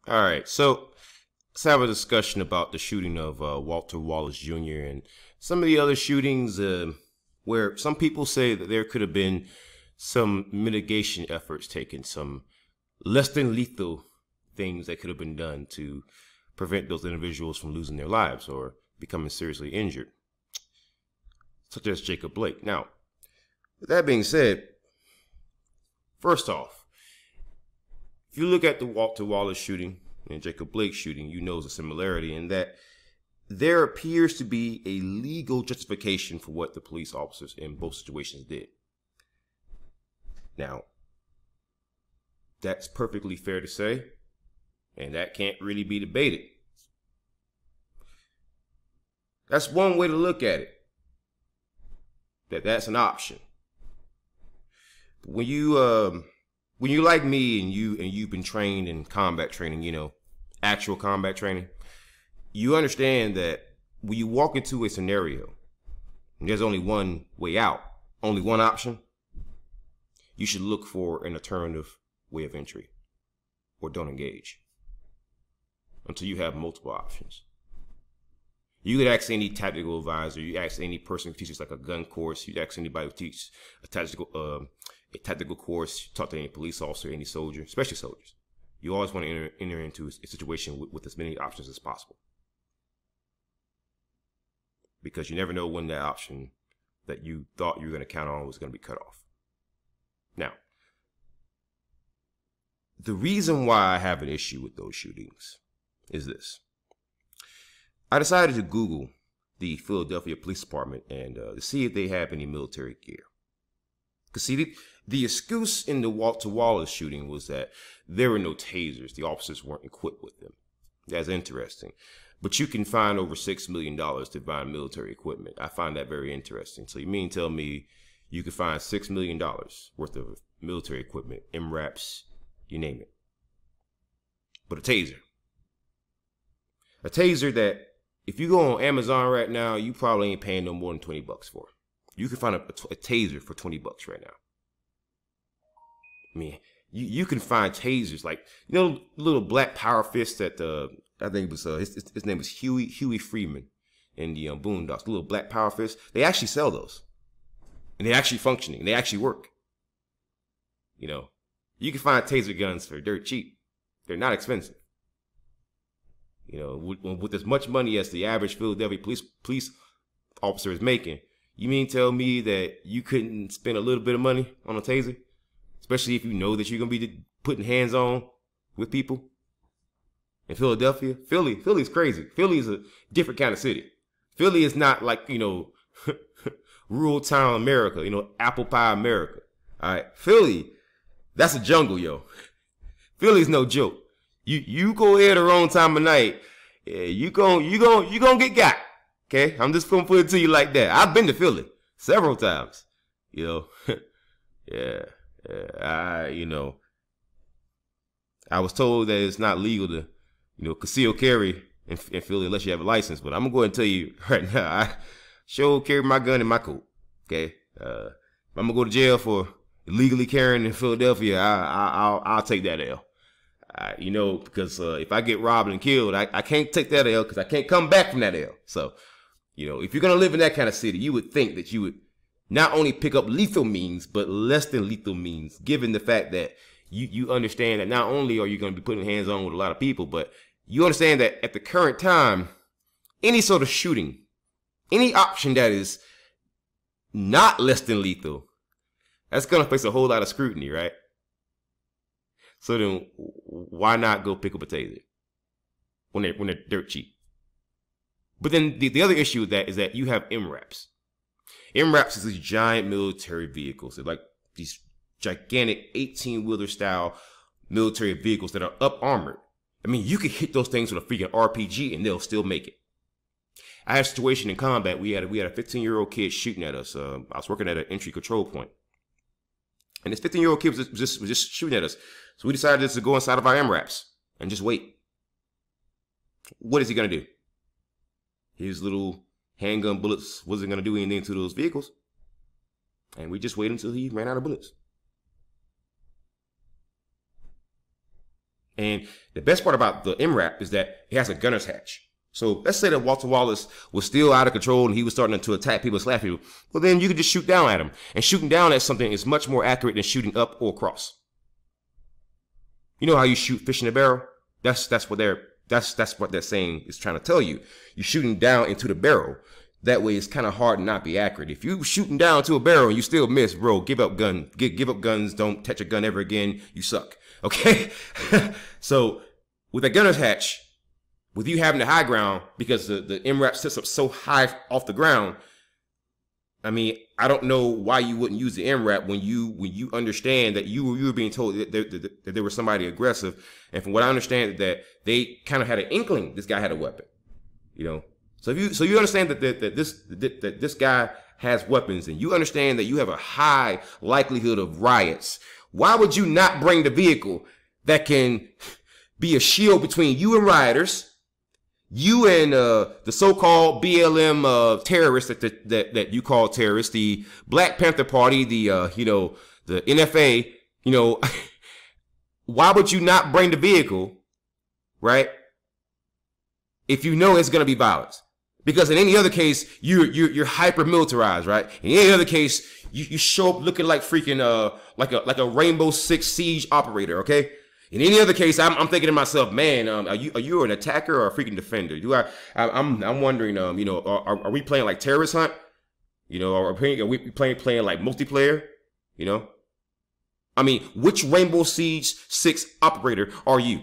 All right, so let's have a discussion about the shooting of Walter Wallace Jr. and some of the other shootings where some people say that there could have been some mitigation efforts taken, some less than lethal things that could have been done to prevent those individuals from losing their lives or becoming seriously injured, such as Jacob Blake. Now, with that being said, first off, if you look at the Walter Wallace shooting and Jacob Blake shooting, you know there's a similarity in that there appears to be a legal justification for what the police officers in both situations did. Now, that's perfectly fair to say, and that can't really be debated. That's one way to look at it, that's an option. When you like me and you've been trained in combat training, actual combat training, you understand that when you walk into a scenario and there's only one way out, only one option, you should look for an alternative way of entry or don't engage until you have multiple options. You could ask any tactical advisor, you ask any person who teaches like a gun course, you ask anybody who teaches a tactical course, talk to any police officer, any soldier, especially soldiers. You always want to enter into a situation with as many options as possible, because you never know when that option that you thought you were going to count on was going to be cut off. Now, the reason why I have an issue with those shootings is this. I decided to Google the Philadelphia Police Department and to see if they have any military gear. Because see, the excuse in the Walter Wallace shooting was that there were no tasers. The officers weren't equipped with them. That's interesting. But you can find over $6 million to buy military equipment. I find that very interesting. So you mean tell me you could find $6 million worth of military equipment, MRAPs, you name it. But a taser that if you go on Amazon right now, you probably ain't paying no more than 20 bucks for. You can find a taser for 20 bucks right now. I mean, you can find tasers like, little black power fist that I think it was his name was Huey Freeman in the Boondocks. The little black power fist. They actually sell those, and they're actually functioning. They actually work. You can find taser guns for dirt cheap. They're not expensive. With as much money as the average Philadelphia police officer is making, you mean tell me that you couldn't spend a little bit of money on a taser? Especially if you know that you're going to be putting hands on with people in Philadelphia. Philly's crazy. Philly is a different kind of city. Philly is not like, rural town America, apple pie America. All right. Philly, that's a jungle, yo. Philly's no joke. You go there the wrong time of night, you gonna get got. Okay, I'm just gonna put it to you like that. I've been to Philly several times. I was told that it's not legal to, conceal carry in Philly unless you have a license. But I'm gonna go ahead and tell you right now, I sure carry my gun in my coat. Okay, if I'm gonna go to jail for illegally carrying in Philadelphia, I'll take that L. Because if I get robbed and killed, I can't take that L because I can't come back from that L. So, if you're going to live in that kind of city, you would think that you would not only pick up lethal means, but less than lethal means, given the fact that you understand that not only are you going to be putting hands on with a lot of people, but you understand that at the current time, any sort of shooting, any option that is not less than lethal, that's going to face a whole lot of scrutiny, right? So then, why not go pick up a taser when they're dirt cheap? But then the other issue with that is that you have MRAPs. MRAPs is these giant military vehicles. They're like these gigantic 18-wheeler style military vehicles that are up armored. I mean, you could hit those things with a freaking RPG and they'll still make it. I had a situation in combat. We had a 15-year-old kid shooting at us. I was working at an entry control point. And this 15-year-old kid was just shooting at us. So we decided just to go inside of our MRAPs and just wait. What is he going to do? His little handgun bullets wasn't going to do anything to those vehicles. And we just waited until he ran out of bullets. And the best part about the MRAP is that it has a gunner's hatch. So let's say that Walter Wallace was still out of control and he was starting to attack people, slash people. Well, then you could just shoot down at him. And shooting down at something is much more accurate than shooting up or across. You know how you shoot fish in a barrel? That's what they're saying is trying to tell you. You're shooting down into the barrel. That way it's kind of hard to not be accurate. If you shooting down to a barrel and you still miss, bro, give up gun. Give up guns. Don't touch a gun ever again. You suck. Okay? So with a gunner's hatch, with you having the high ground, because the MRAP sits up so high off the ground, I mean, I don't know why you wouldn't use the MRAP when you understand that you were being told that there was somebody aggressive. And from what I understand, that they kind of had an inkling this guy had a weapon, you know. So you understand that this guy has weapons, and you understand that you have a high likelihood of riots. Why would you not bring the vehicle that can be a shield between you and rioters? You and the so-called BLM terrorists that you call terrorists, the Black Panther Party, the the NFA, why would you not bring the vehicle, right? If you know it's gonna be violence, because in any other case you're hyper militarized, right? In any other case you show up looking like freaking like a Rainbow Six Siege operator, okay? In any other case, I'm thinking to myself, man, are you an attacker or a freaking defender? I'm wondering, are we playing like terrorist hunt? Are we playing like multiplayer? I mean, which Rainbow Siege 6 operator are you?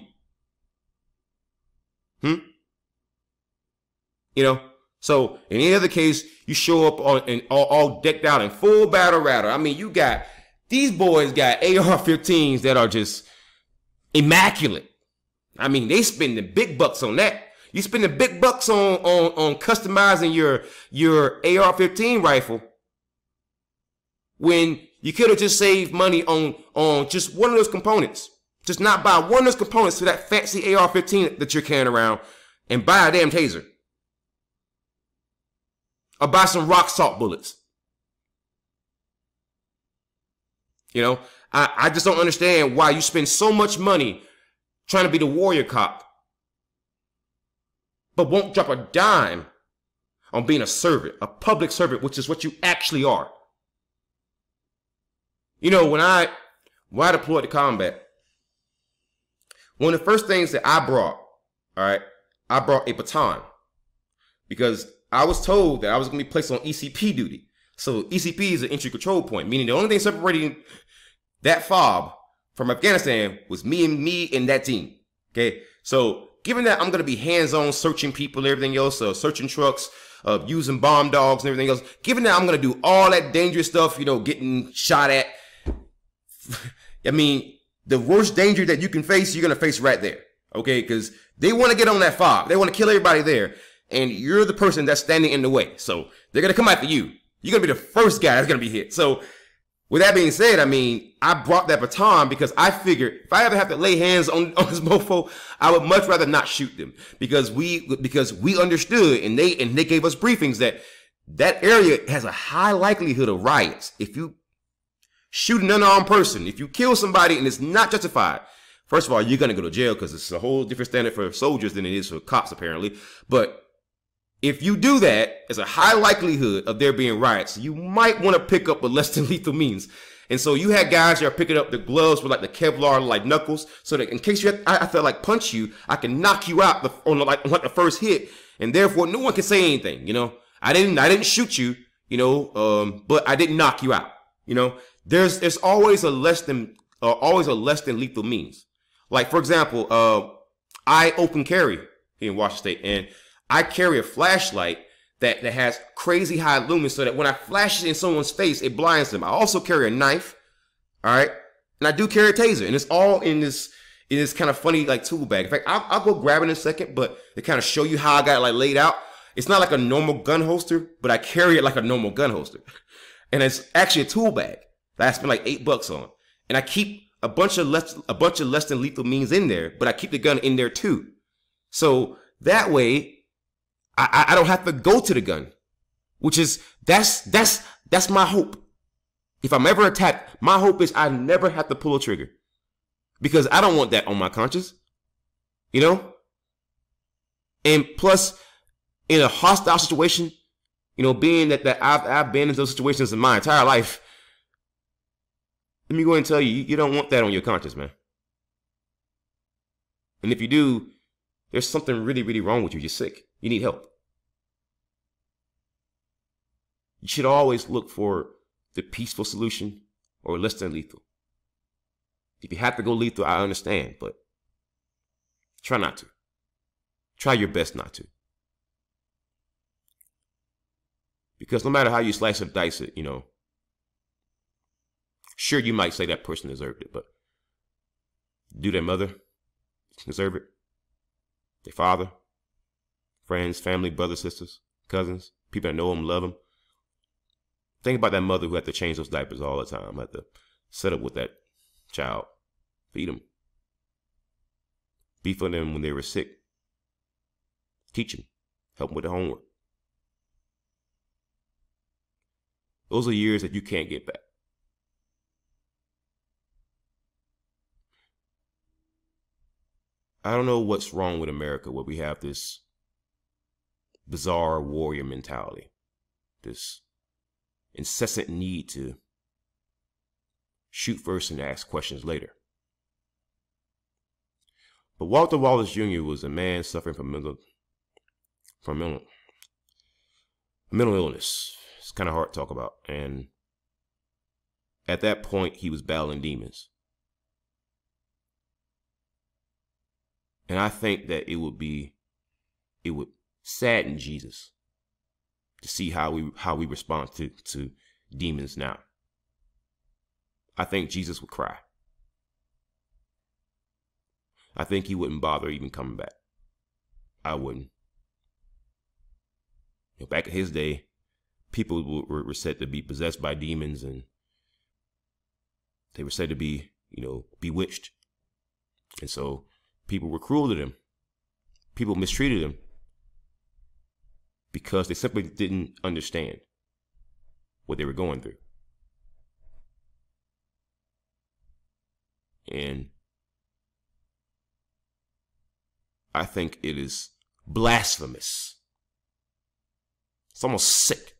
So in any other case, you show up all decked out in full battle rattle. I mean, these boys got AR-15s that are just immaculate. I mean, they spend the big bucks on that. You spend the big bucks on customizing your AR-15 rifle when you could have just saved money on just one of those components. Just not buy one of those components to that fancy AR-15 that you're carrying around and buy a damn taser. Or buy some rock salt bullets. I just don't understand why you spend so much money trying to be the warrior cop, but won't drop a dime on being a servant, a public servant, which is what you actually are. When I deployed to combat, one of the first things that I brought, I brought a baton, because I was told that I was going to be placed on ECP duty. So ECP is an entry control point, meaning the only thing separating that fob from Afghanistan was me and that team. Okay, so given that I'm going to be hands-on searching people and everything else, searching trucks, using bomb dogs and everything else, given that I'm going to do all that dangerous stuff, getting shot at, I mean, the worst danger that you can face, you're going to face right there. Okay, because they want to get on that fob. They want to kill everybody there. And you're the person that's standing in the way. So they're going to come after you. You're going to be the first guy that's going to be hit. So with that being said, I mean, I brought that baton because I figured if I ever have to lay hands on this mofo, I would much rather not shoot them, because we understood and they gave us briefings that area has a high likelihood of riots. If you shoot an unarmed person, if you kill somebody and it's not justified, first of all, you're going to go to jail, because it's a whole different standard for soldiers than it is for cops, apparently. But if you do that, there's a high likelihood of there being riots. You might want to pick up a less than lethal means. And so you had guys that are picking up the gloves with like the Kevlar like knuckles, so that in case I feel like punch you, I can knock you out on the first hit, and therefore no one can say anything. I didn't shoot you, but I didn't knock you out. There's always a less than lethal means. Like, for example, I open carry here in Washington State, and I carry a flashlight that has crazy high lumens, so that when I flash it in someone's face, it blinds them. I also carry a knife, all right? And I do carry a taser, and it's all in this kind of funny like tool bag. In fact, I'll go grab it in a second, but to kind of show you how I got it like laid out, it's not like a normal gun holster, but I carry it like a normal gun holster. And it's actually a tool bag that I spent like $8 on. And I keep a bunch of less than lethal means in there, but I keep the gun in there too. So that way, I don't have to go to the gun, which is, that's my hope. If I'm ever attacked, my hope is I never have to pull a trigger, because I don't want that on my conscience. You know? And plus, in a hostile situation, being that I've been in those situations in my entire life, let me go ahead and tell you, you don't want that on your conscience, man. And if you do, there's something really, really wrong with you. You're sick. You need help. You should always look for the peaceful solution or less than lethal. If you have to go lethal, I understand, but try not to. Try your best not to. Because no matter how you slice or dice it, sure, you might say that person deserved it, but do their mother deserve it? Their father? Friends, family, brothers, sisters, cousins, people that know them, love them? Think about that mother who had to change those diapers all the time, had to set up with that child, feed them, be for them when they were sick, teach them, help them with their homework. Those are years that you can't get back. I don't know what's wrong with America where we have this bizarre warrior mentality, this incessant need to shoot first and ask questions later. But Walter Wallace Jr. was a man suffering from mental illness. It's kind of hard to talk about. And at that point, he was battling demons. And I think that it would sadden Jesus to see how we respond to demons now. I think Jesus would cry. I think he wouldn't bother even coming back. I wouldn't. Back in his day, people were said to be possessed by demons, and they were said to be, bewitched. And so people were cruel to them. People mistreated them because they simply didn't understand what they were going through. And I think it is blasphemous. It's almost sick.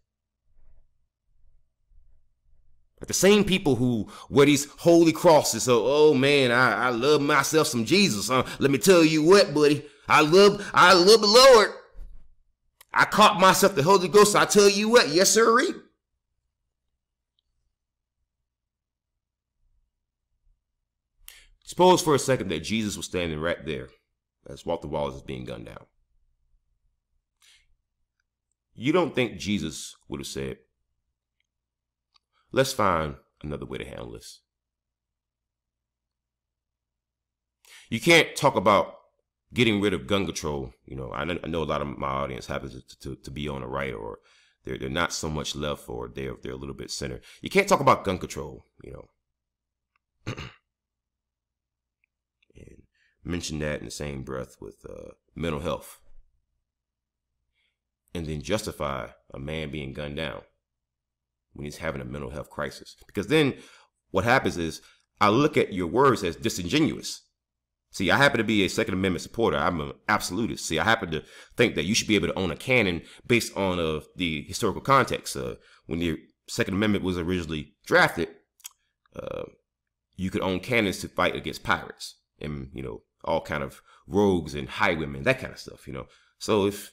Like the same people who wear these holy crosses. So, oh man, I love myself some Jesus. Let me tell you what, buddy. I love the Lord. I caught myself the Holy Ghost. So I tell you what, yes, sir. Suppose for a second that Jesus was standing right there as Walter Wallace is being gunned down. You don't think Jesus would have said, let's find another way to handle this? You can't talk about getting rid of gun control. I know a lot of my audience happens to be on the right, or they're not so much left, or they're a little bit center. You can't talk about gun control, and mention that in the same breath with mental health, and then justify a man being gunned down when he's having a mental health crisis. Because then what happens is I look at your words as disingenuous. See, I happen to be a Second Amendment supporter. I'm an absolutist. See, I happen to think that you should be able to own a cannon based on the historical context. When the Second Amendment was originally drafted, you could own cannons to fight against pirates and, all kind of rogues and highwaymen, that kind of stuff, So if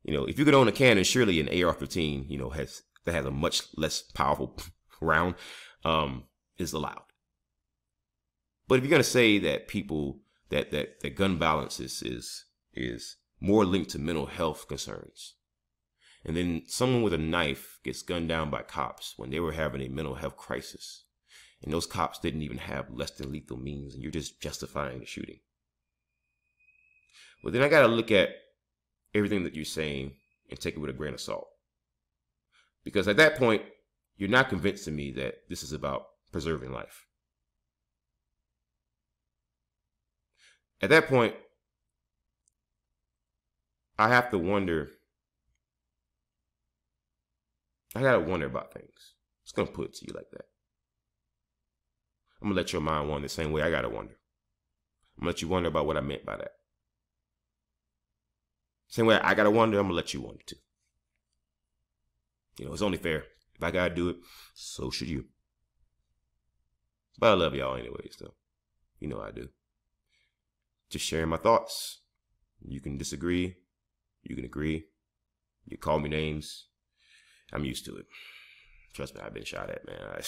you could own a cannon, surely an AR-15, that has a much less powerful round, is allowed. But if you're going to say that people, that gun violence is more linked to mental health concerns, and then someone with a knife gets gunned down by cops when they were having a mental health crisis, and those cops didn't even have less than lethal means, and you're just justifying the shooting. Well, then I got to look at everything that you're saying and take it with a grain of salt. Because at that point, you're not convinced to me that this is about preserving life. At that point, I have to wonder. I got to wonder about things. It's going to put it to you like that. I'm going to let your mind wander the same way I got to wonder. I'm going to let you wonder about what I meant by that. Same way I gotta wonder, I'm gonna let you wonder too. You know, it's only fair. If I gotta do it, so should you. But I love y'all anyways, though. You know I do. Just sharing my thoughts. You can disagree. You can agree. You call me names. I'm used to it. Trust me, I've been shot at, man. I've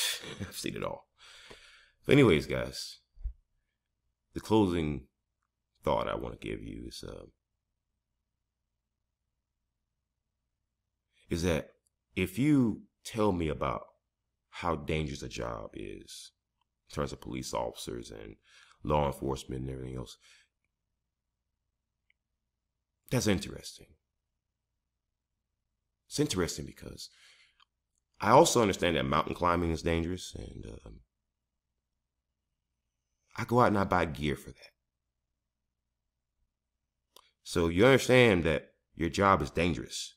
seen it all. But anyways, guys, the closing thought I want to give you is that if you tell me about how dangerous a job is in terms of police officers and law enforcement and everything else, that's interesting. It's interesting because I also understand that mountain climbing is dangerous, and I go out and I buy gear for that. So you understand that your job is dangerous.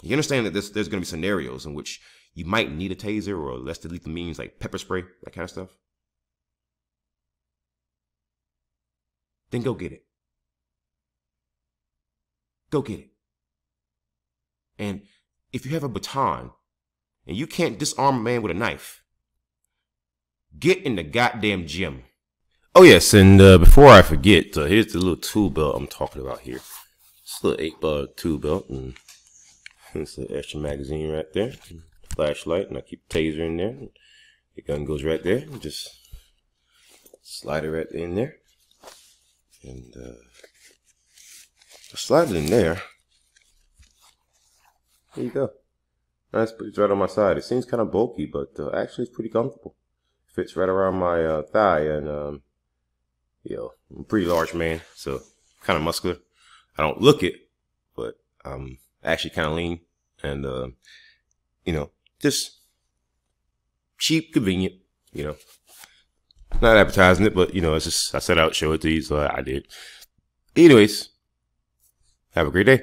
You understand that there's going to be scenarios in which you might need a taser or less lethal means like pepper spray, that kind of stuff. Then go get it. Go get it. And if you have a baton and you can't disarm a man with a knife, get in the goddamn gym. Oh yes, and before I forget, here's the little tool belt I'm talking about here. It's a little 8-bar tool belt, and it's an extra magazine right there, flashlight, and I keep a taser in there. The gun goes right there, and just slide it right in there, and slide it in there. There you go. Nice, it's right on my side. It seems kind of bulky, but actually it's pretty comfortable. Fits right around my thigh, and you know, I'm a pretty large man, so kind of muscular. I don't look it, but I'm actually kind of lean, and you know, just cheap, convenient. You know, not advertising it, but you know, it's just I set out to show it to you, so I did. Anyways, have a great day.